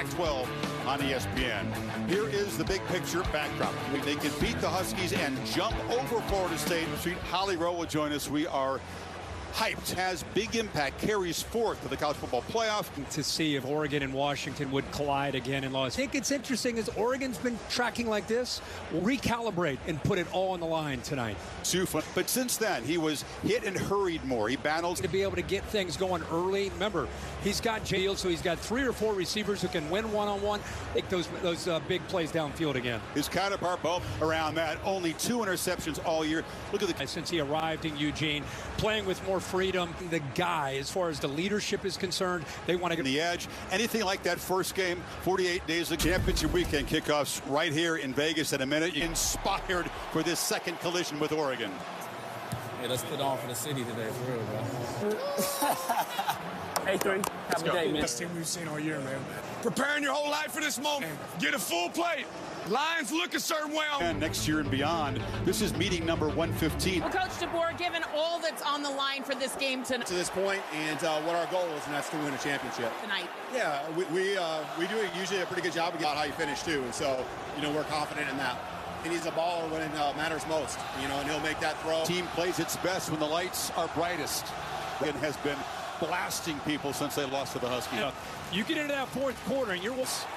12 on ESPN. Here is the big picture backdrop. They can beat the Huskies and jump over Florida State. Holly Rowe will join us. We are hyped. Has big impact, carries forth to the college football playoff. To see if Oregon and Washington would collide again in Los. I think it's interesting as Oregon's been tracking like this. We'll recalibrate and put it all on the line tonight. But since then, he was hit and hurried more. He battles to be able to get things going early. Remember, he's got Jalen, so he's got 3 or 4 receivers who can win one-on-one. Make those big plays downfield again. His counterpart both around that. Only 2 interceptions all year. Look at the since he arrived in Eugene, playing with more freedom. The guy, as far as the leadership is concerned, they want to get the edge. Anything like that first game, 48 days of championship weekend kickoffs right here in Vegas in a minute. Inspired for this second collision with Oregon. Hey, let's put on for the city today, for real, bro. Hey, 3. Have a day, man. Best team we've seen all year, man. Preparing your whole life for this moment. Get a full plate. Lions look a certain way. And next year and beyond, this is meeting number 115. Well, Coach DeBoer, given all that's on the line for this game tonight. To this point, and what our goal is, and that's to win a championship. Tonight. Yeah, we do usually a pretty good job about how you finish, too. And so, we're confident in that. He needs a baller when it matters most, and he'll make that throw. Team plays its best when the lights are brightest. It has been blasting people since they lost to the Huskies. Yeah. You get into that fourth quarter and you're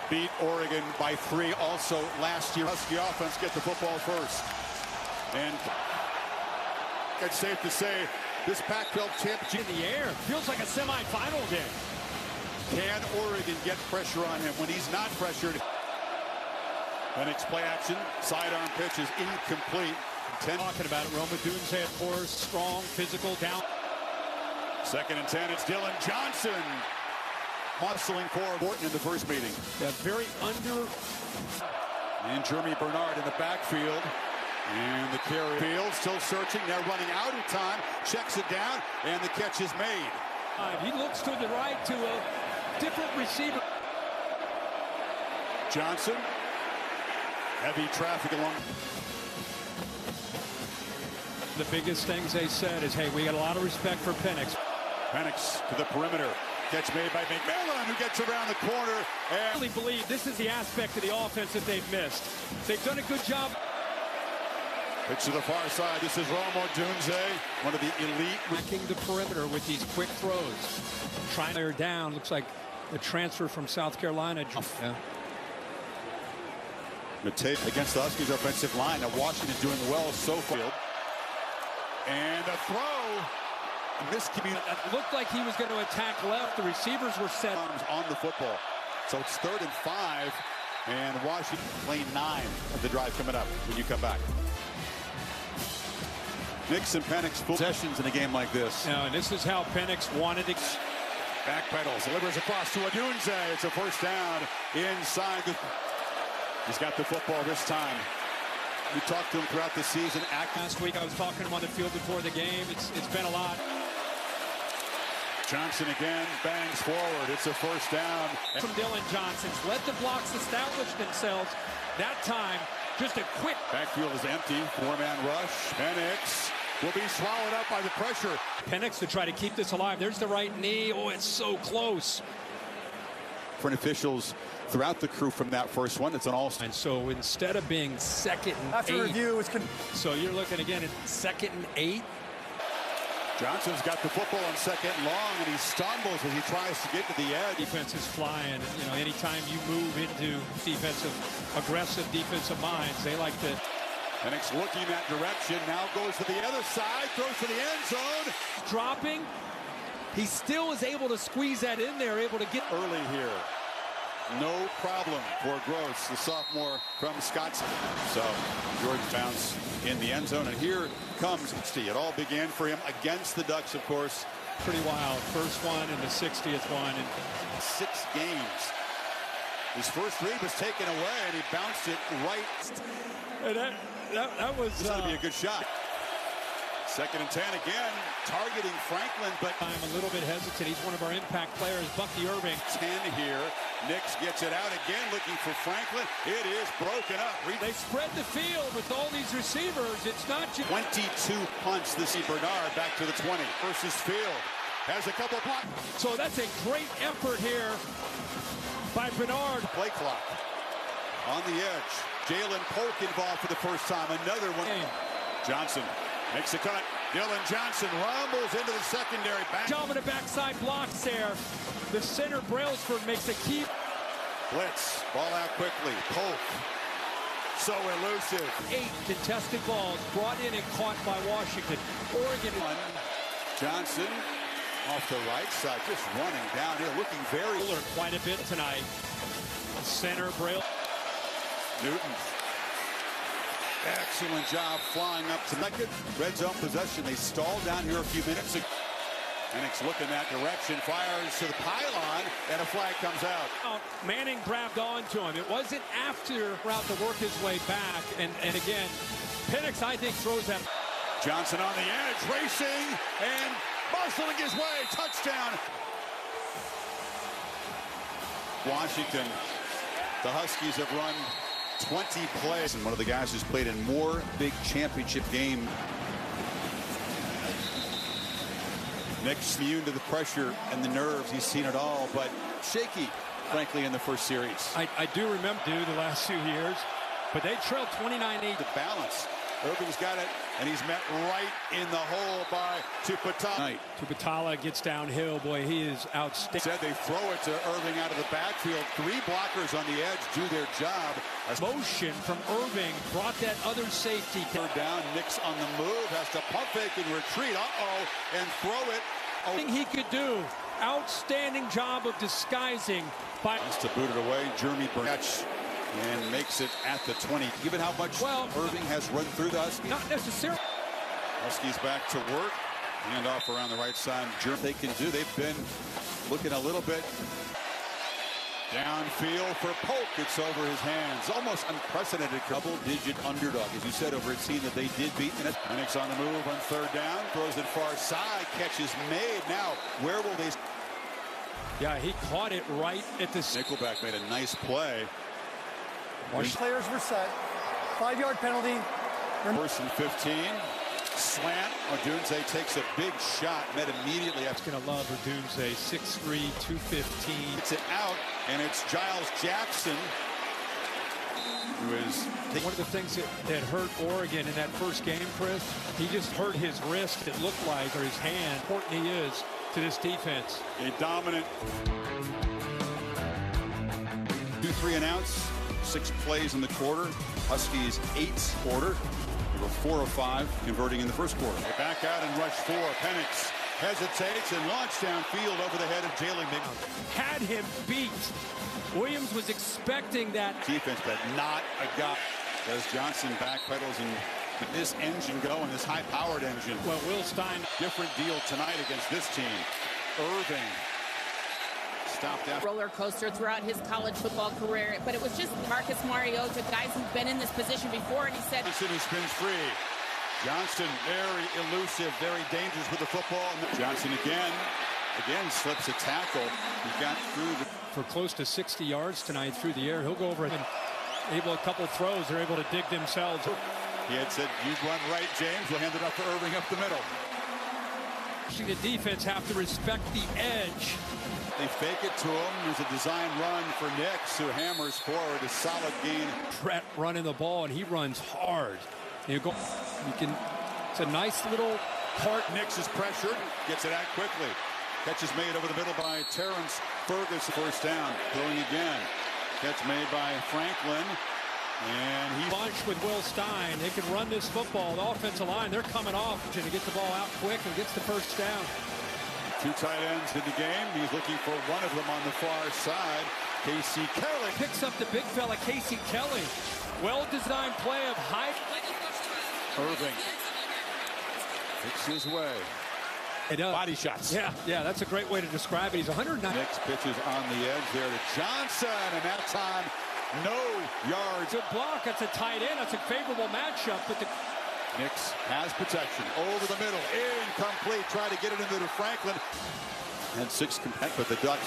beat Oregon by 3 also last year. Husky offense get the football first. And it's safe to say this Pac-12 championship in the air feels like a semifinal game. Can Oregon get pressure on him when he's not pressured? Penix play action, sidearm pitch is incomplete. Talking about it, Roma Dunze, of course, strong, physical, down. 2nd and 10, it's Dylan Johnson. Hustling forward Morton in the first meeting. Yeah, very under. And Jeremy Bernard in the backfield. And the carry field still searching. They're running out of time. Checks it down, and the catch is made. He looks to the right to a different receiver. Johnson. Heavy traffic along. The biggest things they said is, hey, we got a lot of respect for Penix. Penix to the perimeter. Catch made by McMillan, who gets around the corner. And I really believe this is the aspect of the offense that they've missed. They've done a good job. Pitch to the far side. This is Roma Dunze, one of the elite. Attacking the perimeter with these quick throws. Trying to her down. Looks like the transfer from South Carolina. Yeah. Matei against the Huskies offensive line. Now Washington doing well so far. And a throw. Miscommunication. It looked like he was going to attack left. The receivers were set on the football. So it's 3rd and 5. And Washington playing 9 of the drive coming up when you come back. Nix and Penix full possessions in a game like this. Now, and this is how Penix wanted it. Backpedals, delivers across to Dunze. It's a first down inside the. He's got the football this time. We talked to him throughout the season. Last week I was talking to him on the field before the game. It's been a lot. Johnson again bangs forward. It's a first down. From Dylan Johnson's. Let the blocks establish themselves. That time, just a quick. Backfield is empty. 4-man rush. Penix will be swallowed up by the pressure. Penix to try to keep this alive. There's the right knee. Oh, it's so close. Front officials throughout the crew from that first one. It's an all. And so instead of being 2nd and 8. After review, so you're looking again at 2nd and 8. Johnson's got the football on 2nd and long, and he stumbles as he tries to get to the edge. Defense is flying. Anytime you move into aggressive defensive minds, they like to. Penix looking that direction, now goes to the other side, throws to the end zone. Dropping. He still is able to squeeze that in there, able to get early here. No problem for Gross, the sophomore from Scottsdale. So Jordan bounce in the end zone, and here comes Steve. It all began for him against the Ducks, of course. Pretty wild. First one and the 60th one in 6 games. His first 3 was taken away, and he bounced it right. And that was going to be a good shot. 2nd and 10 again, targeting Franklin, but I'm a little bit hesitant. He's one of our impact players, Bucky Irving. 10 here. Nix gets it out again, looking for Franklin. It is broken up. They spread the field with all these receivers. It's not just 22 punts. This is Bernard back to the 20 versus Field. Has a couple blocks. So that's a great effort here by Bernard. Play clock on the edge. Jalen Polk involved for the first time. Another one. Johnson makes a cut. Dylan Johnson rumbles into the secondary. Back. Job of the backside blocks there. The center Brailsford makes a keep. Blitz. Ball out quickly. Polk. So elusive. 8 contested balls brought in and caught by Washington. Oregon. Johnson off the right side, just running down here, looking very quite a bit tonight. Center Braille. Newton. Excellent job flying up to second. Red zone possession. They stalled down here a few minutes ago. Penix looking that direction, fires to the pylon, and a flag comes out. Manning grabbed onto him. It wasn't after route to work his way back. And again, Penix, I think, throws that. Johnson on the edge, racing, and muscling his way. Touchdown. Washington. The Huskies have run 20 plays. And one of the guys who's played in more big championship games. Nick's immune to the pressure and the nerves. He's seen it all, but shaky, frankly, in the first series. I do remember the last 2 years, but they trailed 29-8. The balance. Irving's got it, and he's met right in the hole by Tuputala. Tuputala gets downhill. Boy, he is outstanding. Said they throw it to Irving out of the backfield. 3 blockers on the edge do their job. A motion from Irving brought that other safety. Third down, Nick's on the move, has to pump fake and retreat. And throw it. Thing he could do. Outstanding job of disguising. Has to boot it away. Jeremy Burnett. And makes it at the 20. Given how much Irving has run through the Huskies. Not necessarily. Huskies back to work. Hand off around the right side. They can do. They've been looking a little bit downfield for Polk. It's over his hands. Almost unprecedented double-digit underdog. As you said, over a team that they did beat. Penix on the move on third down. Throws it far side. Catch is made. Now, where will they... Yeah, he caught it right at the... Nickelback made a nice play. Players were set. 5-yard penalty. First and 15. Slant. Odunze takes a big shot. Met immediately. That's going to love Odunze. 6'3", 215. It's it out, and it's Giles Jackson, who is... One of the things that hurt Oregon in that first game, Chris, he just hurt his wrist, it looked like, or his hand. Important he is to this defense. A dominant 2-3 and outs. 6 plays in the quarter. Huskies 8 quarter. They were 4 of 5 converting in the first quarter. They back out and rush 4. Penix hesitates and launched downfield over the head of Jalen McMillan. Had him beat. Williams was expecting that. Defense, but not a guy. As Johnson backpedals and get this engine going, this high-powered engine. Well, Will Stein. Different deal tonight against this team. Irving. Stopped after. Roller coaster throughout his college football career, but it was just Marcus Mariota, guys who've been in this position before, and he said... Johnson who spins free. Johnson very elusive, very dangerous with the football. Johnson again slips a tackle. He got through for close to 60 yards tonight through the air. He'll go over and a couple throws. They're able to dig themselves. He had said, "You run right, James." We'll hand it off to Irving up the middle. The defense have to respect the edge. They fake it to him. There's a design run for Nix, who hammers forward. A solid gain. Brett running the ball, and he runs hard. It's a nice little part. Nix is pressured. Gets it out quickly. Catch is made over the middle by Terrence Ferguson. First down. Throwing again. Catch made by Franklin. And he's bunch with Will Stein. They can run this football. The offensive line, they're coming off to get the ball out quick and gets the first down. 2 tight ends in the game. He's looking for one of them on the far side. Casey Kelly picks up the big fella, Casey Kelly. Well-designed play of high. Irving picks his way. Body shots. Yeah, that's a great way to describe it. He's 109. Next pitches on the edge there to Johnson, and that time, no yards. Good block. That's a tight end. That's a favorable matchup. But Nix has protection over the middle, incomplete. Try to get it into Franklin. And 6 compete, but the Ducks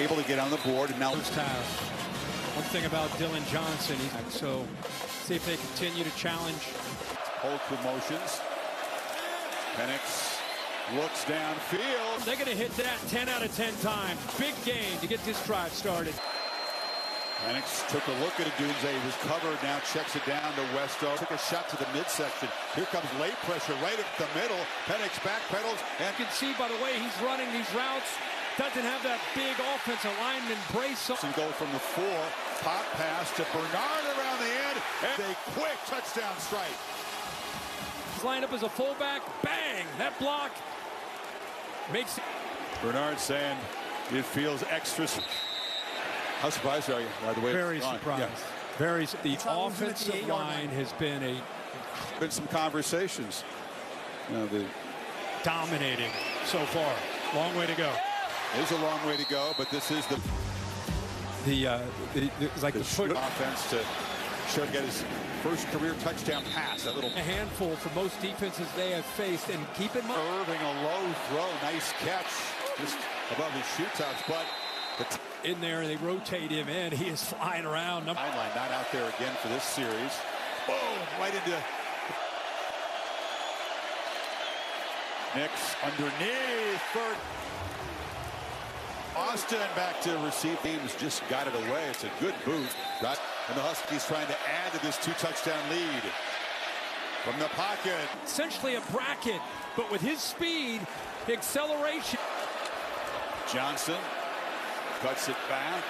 able to get on the board. And now one thing about Dylan Johnson, so see if they continue to challenge. Hold promotions. Penix looks downfield. They're going to hit that 10 out of 10 times. Big game to get this drive started. Penix took a look at Adunze. He was covered. Now checks it down to Westo. Took a shot to the midsection. Here comes late pressure right at the middle. Penix backpedals. And You can see by the way he's running these routes, doesn't have that big offensive lineman brace. and go from the 4. Pop pass to Bernard around the end. And a quick touchdown strike. He's lined up as a fullback. Bang! That block makes. Bernard saying it feels extra. How surprised are you by the way Very it's gone? surprised. Yeah. Very. The offensive line has been Been some conversations. You know, dominating so far. Long way to go. there's a long way to go, but this is the It's like the foot. offense to show to get his first career touchdown pass. That little A handful for most defenses they have faced, and keep in mind. Irving, a low throw, nice catch, just above his shoe tops, but In there, they rotate him in. He is flying around. sideline not out there again for this series. Boom, right into Nix underneath. Third. Austin back to receive. Teams just got it away. It's a good boot. And the Huskies trying to add to this 2-touchdown lead. From the pocket. Essentially a bracket, but with his speed, the acceleration. Johnson cuts it back.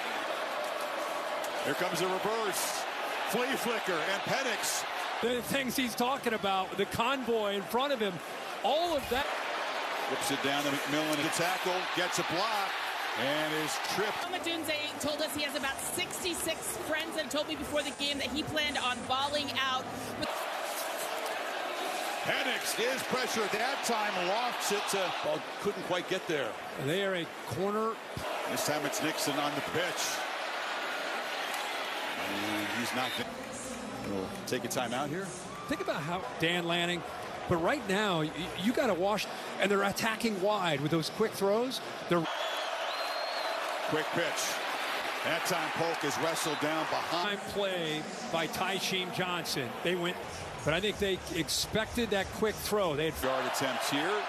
Here comes a reverse. Flea flicker and Penix. The things he's talking about, the convoy in front of him, all of that. Whips it down to McMillan. The tackle gets a block and is tripped. Adunze told us he has about 66 friends that told me before the game that he planned on balling out. Penix is pressure at that time, lofts it to, well, couldn't quite get there. They are a corner. This time it's Nixon on the pitch. And he's not going to take a timeout here. Think about how Dan Lanning, but right now you got to wash, and they're attacking wide with those quick throws. They're quick pitch. That time Polk is wrestled down behind. play by Tysheem Johnson. They went, but I think they expected that quick throw. They had Yard attempts here,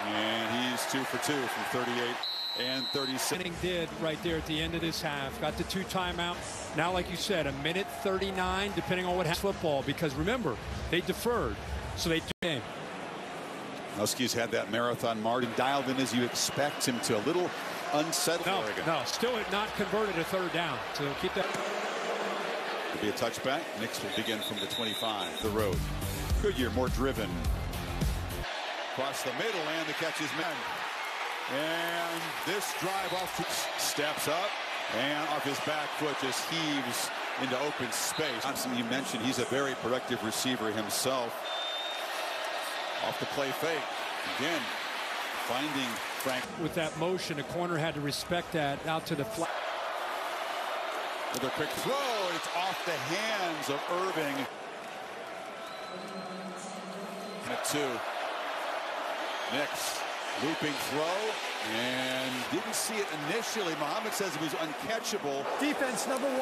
and he's 2 for 2 from 38 and 36. Lanning did right there at the end of this half. Got the 2 timeout. Now, like you said, a minute 39, depending on what happens football. Because remember, they deferred, so they game. Huskies had that marathon margin dialed in as you expect him to. A little unsettled. Oregon. No, still not converted a 3rd down. So keep that. Could be a touchback. Nix will begin from the 25, the road. Goodyear more driven. Across the middle, and the catch is made. And this drive off steps up, and off his back foot just heaves into open space. Johnson, you mentioned he's a very productive receiver himself. Off the play fake. Again, finding Frank. With that motion, the corner had to respect that out to the flat. With a quick throw, it's off the hands of Irving. And a 2. Nix, looping throw, and didn't see it initially. Muhammad says it was uncatchable. Defense number 1.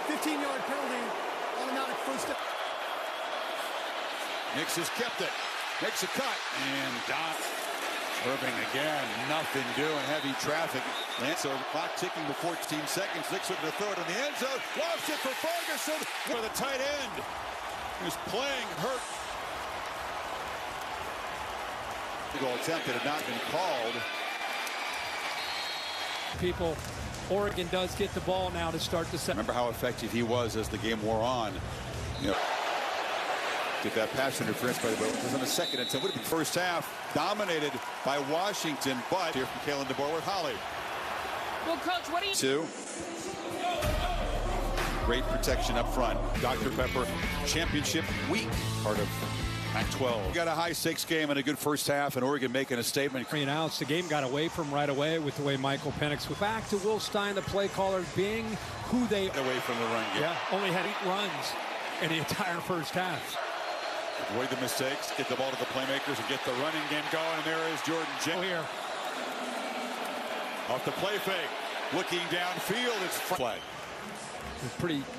15-yard penalty. Automatic first down. Nix has kept it. Makes a cut, and Don Irving again, nothing doing, heavy traffic. So clock ticking with 14 seconds. Nix with the throw it in the end zone. Lofts it for Ferguson for the tight end. He was playing hurt. The goal attempt that had not been called. People, Oregon does get the ball now to start the second. Remember how effective he was as the game wore on. You know, get that pass interference, by the way. It was on the second attempt. Would have been first half dominated by Washington, but here from Kalen DeBoer with Holly. Well, Coach, what do you... 2. Great protection up front. Dr. Pepper championship week, part of Pac-12. We got a high-stakes game and a good first half, and Oregon making a statement. 3 and outs. The game got away from right away with the way Michael Penix was back to Will Stein, the play caller, being who they Away from the run game. Yeah, only had 8 runs in the entire first half. Avoid the mistakes, get the ball to the playmakers, and get the running game going. And there is Jordan James. Here. Off the play fake. Looking downfield, it's flag. It's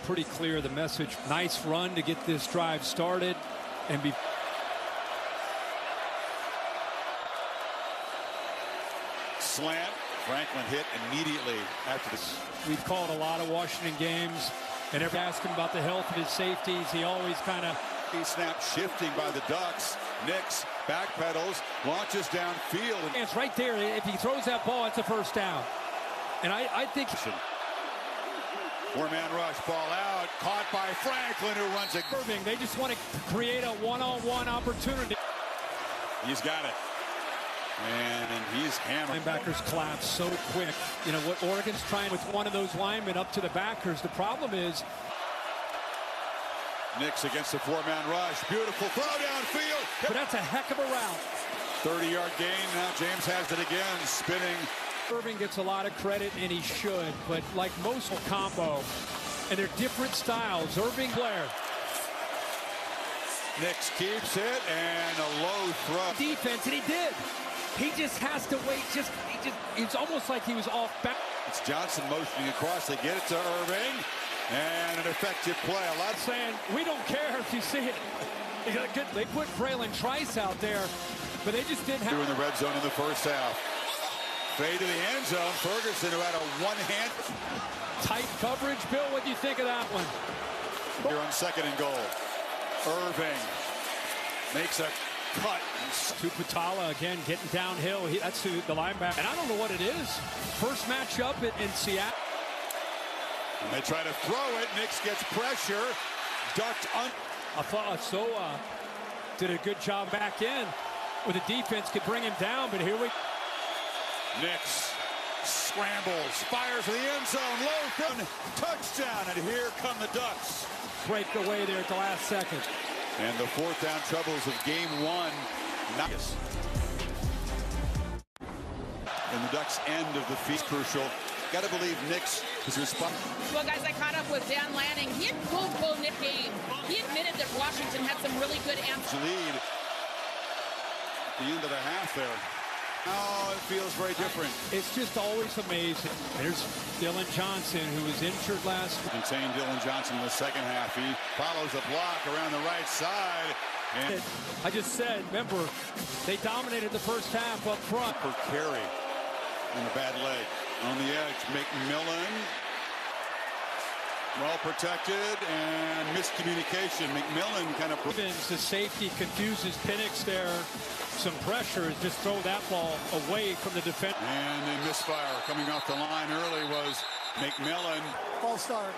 pretty clear the message. Nice run to get this drive started and be. Slant, Franklin hit immediately after this. We've called a lot of Washington games, and ever ask him about the health of his safeties. He always kind of. Snap shifting by the Ducks. Nix backpedals, launches downfield. It's right there. If he throws that ball, it's a first down. And I think. Four-man rush, ball out, caught by Franklin, who runs it. They just want to create a one-on-one opportunity. He's got it. And he's hammered. Linebackers collapse so quick. You know what Oregon's trying with one of those linemen up to the backers. The problem is Nix against the four-man rush. Beautiful throw downfield. But that's a heck of a route. 30-yard gain. Now James has it again, spinning. Irving gets a lot of credit, and he should. But like most combo, and they're different styles. Irving, Blair. Nix keeps it, and a low throw. Defense, and he did. He just has to wait. It's almost like he was off back. It's Johnson motioning across. They get it to Irving, and an effective play. A lot saying we don't care if you see it. They put Braylon Trice out there, but they just didn't have. In the red zone in the first half. Fade to the end zone. Ferguson, who had a one-hand tight coverage. Bill, what do you think of that one? Here on second and goal. Irving makes a cut. To Patala again, getting downhill. That's who the linebacker. And I don't know what it is. First matchup in Seattle. And they try to throw it. Nix gets pressure. Ducked on. I thought Soa did a good job back in where the defense could bring him down, but here we. Nix scrambles, fires to the end zone, low down, touchdown, and here come the Ducks. Break away there at the last second. And the fourth down troubles of game one. Nice. And the Ducks' end of the feast crucial. Got to believe Nix is responsible. Well, guys, I caught up with Dan Lanning. He had pulled Nick game. He admitted that Washington had some really good answers. Lead at the end of the half there. Oh, it feels very different. It's just always amazing. There's Dylan Johnson, who was injured last week. Contained Dylan Johnson in the second half. He follows a block around the right side. And I just said, remember, they dominated the first half up front. Per carry and a bad leg. On the edge, McMillan. Well protected and miscommunication. McMillan kind of. The safety confuses Penix there. Some pressure is just throw that ball away from the defense. And a misfire coming off the line early was McMillan. False start.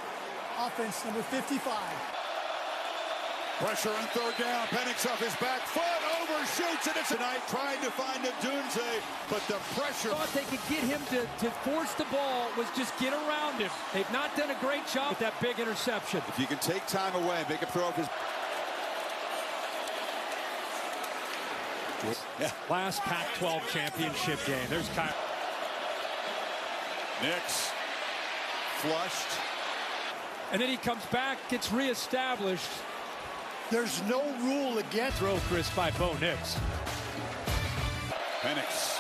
Offense number 55. Pressure on third down. Penix off his back foot, overshoots it. It's tonight trying to find a Dunze, but the pressure. Thought they could get him to force the ball was just get around him. They've not done a great job with that big interception. If you can take time away, make a throw off his. Yeah. Last Pac-12 championship game. There's Kyle. Nix flushed. And then he comes back, gets reestablished. There's no rule against. Throw Chris by Bo Nix. Penix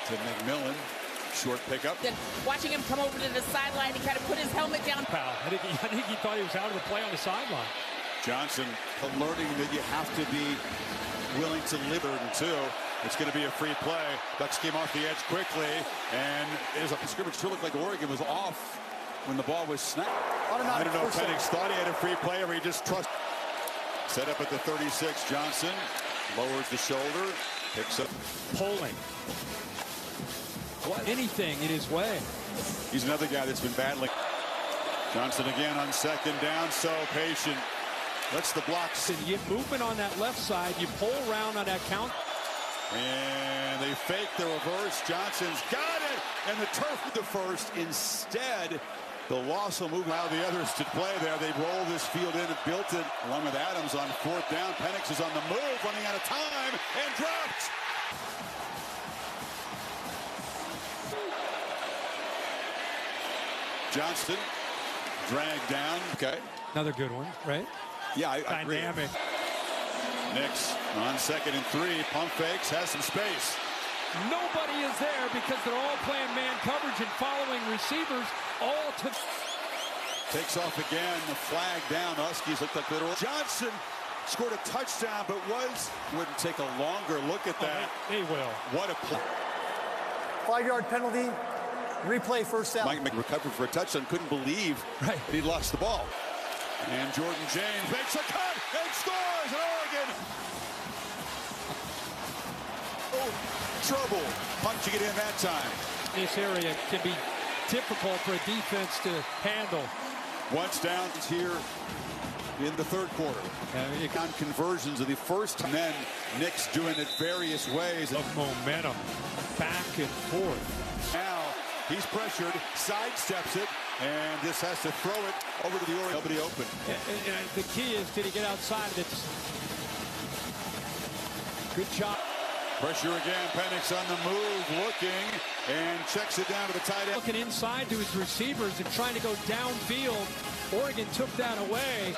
to McMillan. Short pickup. Then watching him come over to the sideline, he kind of put his helmet down. I think he thought he was out of the play on the sideline. Johnson learning that you have to be willing to live in two. It's going to be a free play. Ducks came off the edge quickly, and it was a scrimmage. Sure looked like Oregon was off when the ball was snapped. I don't know if Penix thought he had a free play or he just trusted. Set up at the 36. Johnson lowers the shoulder, picks up. Polling. Anything in his way. He's another guy that's been battling. Johnson again on second down, so patient. Lets the blocks. And you get movement on that left side. You pull around on that count. And they fake the reverse. Johnson's got it. And the turf with the first. Instead, the loss will move out the others to play there. They roll this field in and built it along with Adams on fourth down. Penix is on the move, running out of time, and dropped. Johnston dragged down. Okay. Another good one, right? Yeah, I agree. Dynamic. Nix on second and three. Pump fakes, has some space. Nobody is there because they're all playing man coverage and following receivers all to. Takes off again. The flag down. The Huskies look like little. Johnson scored a touchdown, but wouldn't take a longer look at that. They will. What a play. 5-yard penalty. Replay first down. Mike recovered for a touchdown. Couldn't believe he lost the ball. And Jordan James makes a cut and scores in Oregon. Oh, trouble punching it in that time. This area can be difficult for a defense to handle. Once down here in the third quarter. On conversions of the first, and then Nick's doing it various ways. Of momentum, back and forth. Now he's pressured, sidesteps it, and this has to throw it over to the Orioles. Nobody open. And the key is, did he get outside of it? Good job. Pressure again. Penix on the move, looking, and checks it down to the tight end. Looking inside to his receivers and trying to go downfield. Oregon took that away.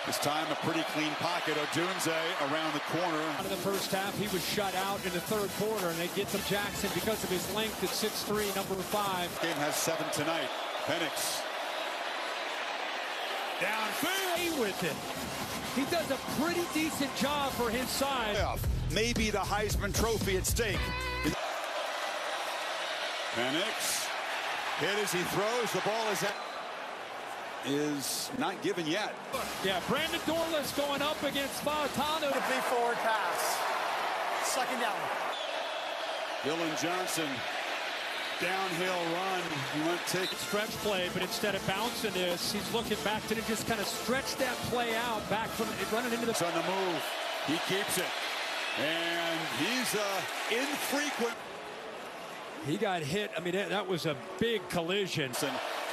This time a pretty clean pocket. Odunze around the corner. Out of the first half, he was shut out in the third quarter, and they get to Jackson because of his length at 6'3", number 5. Game has 7 tonight. Penix downfield With it. He does a pretty decent job for his size. Maybe the Heisman Trophy at stake. Penix hit as he throws. The ball is not given yet. Yeah, Brandon Dorless going up against Fautano. Complete forward pass. Second down. Dylan Johnson, downhill run. He went take Stretch play, but instead of bouncing this, he's looking back to just kind of stretch that play out back from running into the. On the move, he keeps it, and he's infrequent. He got hit. I mean, that was a big collision.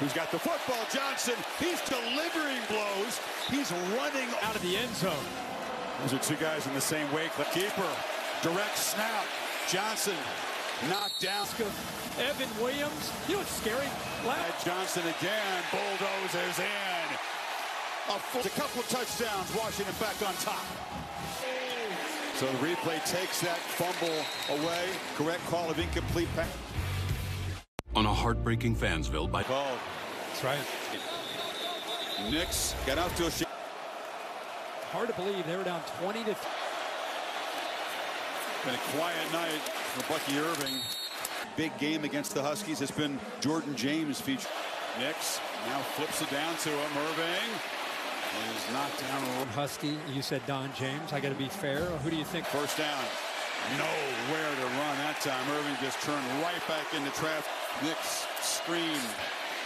Who's got the football? Johnson. He's delivering blows. He's running out of the end zone. Those are two guys in the same wake. The keeper, direct snap. Johnson knocked down. Evan Williams. You know what's scary? Johnson again. Bulldozers in. A couple of touchdowns. Washington back on top. So the replay takes that fumble away. Correct call of incomplete pass. On a heartbreaking Fansville by call. That's right. Knicks got out to a shot. Hard to believe they were down 20 to. Been a quiet night for Bucky Irving. Big game against the Huskies. It's been Jordan James featured. Knicks now flips it down to him. Irving is knocked down. Husky, you said Don James. I got to be fair. Who do you think? First down. Nowhere to run that time. Irving just turned right back into traffic. Knicks screen.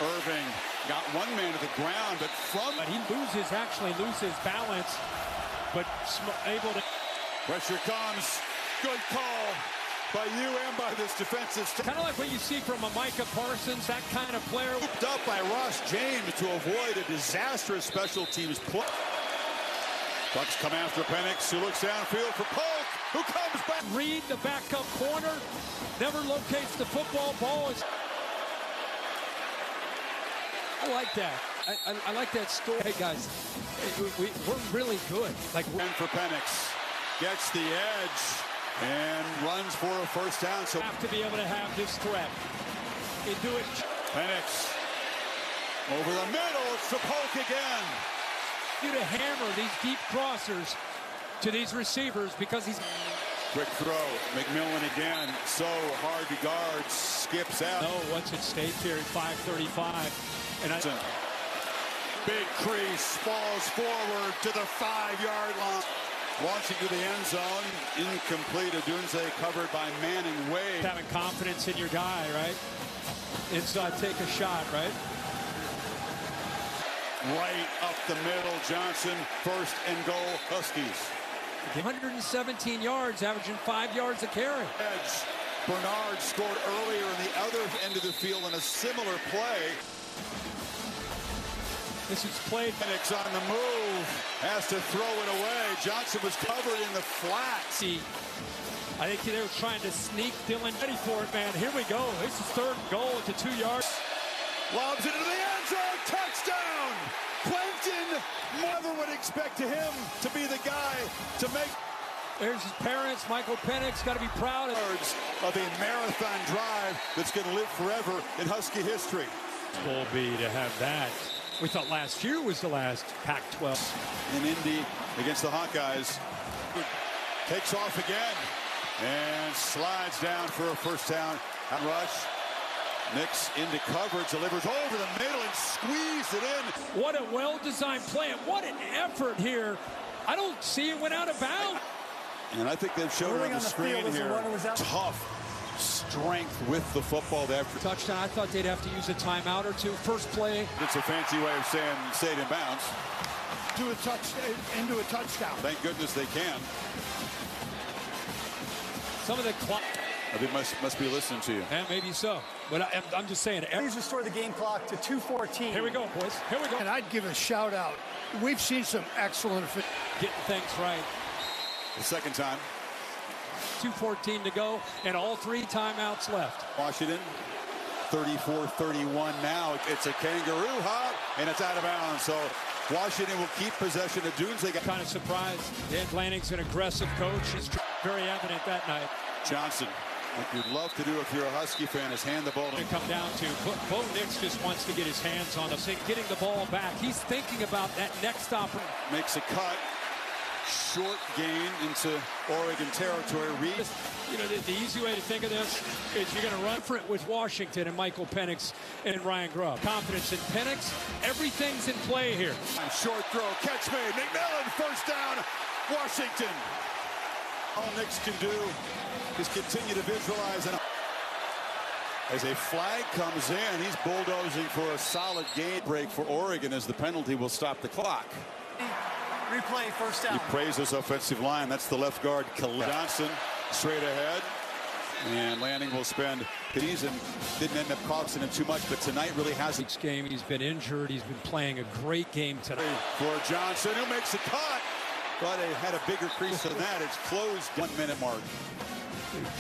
Irving got one man to the ground, but he actually loses balance, but able to. Pressure comes. Good call by you and by this defensive staff. Kind of like what you see from a Micah Parsons, that kind of player. Looped up by Ross James to avoid a disastrous special teams play. Bucks come after Penix, who looks downfield for Polk, who comes back. Reed, the backup corner, never locates the football. Ball is. I like that. I like that story. Hey guys, we're really good. Like for Penix, gets the edge and runs for a first down. So have to be able to have this threat. You do it. Penix over the middle. It's to Polk again. You to hammer these deep crossers to these receivers because he's. Quick throw. McMillan again. So hard to guard. Skips out. No, what's at stake here at 5:35. And big crease, falls forward to the 5-yard line. Launching to the end zone, incomplete. Odunze covered by Manning Wade. Having confidence in your guy, right? Inside, take a shot, right? Right up the middle, Johnson, first and goal, Huskies. 117 yards, averaging 5 yards a carry. Edge. Bernard scored earlier in the other end of the field in a similar play. This is played. Penix on the move, has to throw it away. Johnson was covered in the flat. See, I think they were trying to sneak Dylan. Ready for it, man. Here we go. This is third and goal at the 2 yards. Lobs it into the end zone. Touchdown! Quentin never would expect him to be the guy to make. There's his parents. Michael Penix got to be proud of a marathon drive that's going to live forever in Husky history. Will be to have that. We thought last year was the last Pac-12. In Indy against the Hawkeyes. Takes off again. And slides down for a first down. Out rush. Nix into coverage, delivers over the middle and squeezed it in. What a well-designed play, and what an effort here. I don't see it went out of bounds. And I think they've shown it on the screen here. Tough strength with the football after Touchdown. I thought they'd have to use a timeout or two. First play. It's a fancy way of saying stayed in bounds. Into a touchdown. Thank goodness they can. Some of the clock. They must be listening to you. And maybe so. But I'm just saying. Please restore the game clock to 2:14. Here we go, boys. Here we go. And I'd give a shout out. We've seen some excellent getting things right. The second time. 2:14 to go, and all 3 timeouts left. Washington, 34-31 now. It's a kangaroo hop, and it's out of bounds. So Washington will keep possession of Dunes. They got kind of surprised. Dan Lanning's an aggressive coach. He's very evident that night. Johnson. What you'd love to do if you're a Husky fan is hand the ball to come down to. Bo Nix just wants to get his hands on us, getting the ball back. He's thinking about that next opportunity. Makes a cut. Short gain into Oregon territory. You know, the easy way to think of this is you're going to run for it with Washington and Michael Penix and Ryan Grubb. Confidence in Penix. Everything's in play here. Short throw. Catch made. McMillan first down. Washington. All Nix can do is continue to visualize. And as a flag comes in, he's bulldozing for a solid gain break for Oregon as the penalty will stop the clock. Replay first down. He praises offensive line. That's the left guard, Johnson, straight ahead. And Lanning will spend. Didn't end up costing him too much, but tonight really has a game. He's been injured. He's been playing a great game tonight. For Johnson, who makes a cut. But it had a bigger crease than that. It's closed 1 minute mark.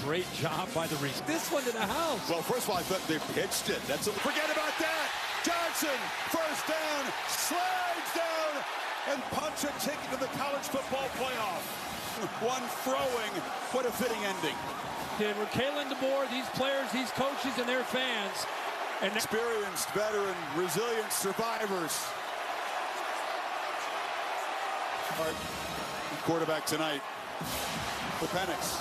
Great job by the Reese. This one to the house. Well, first of all, I thought they pitched it. Forget about that. Johnson, first down, slides down, and punch a ticket to the college football playoff. One throwing. What a fitting ending. And we're Kalen DeBoer, these players, these coaches, and their fans. And experienced, veteran, resilient survivors. Quarterback tonight for Penix.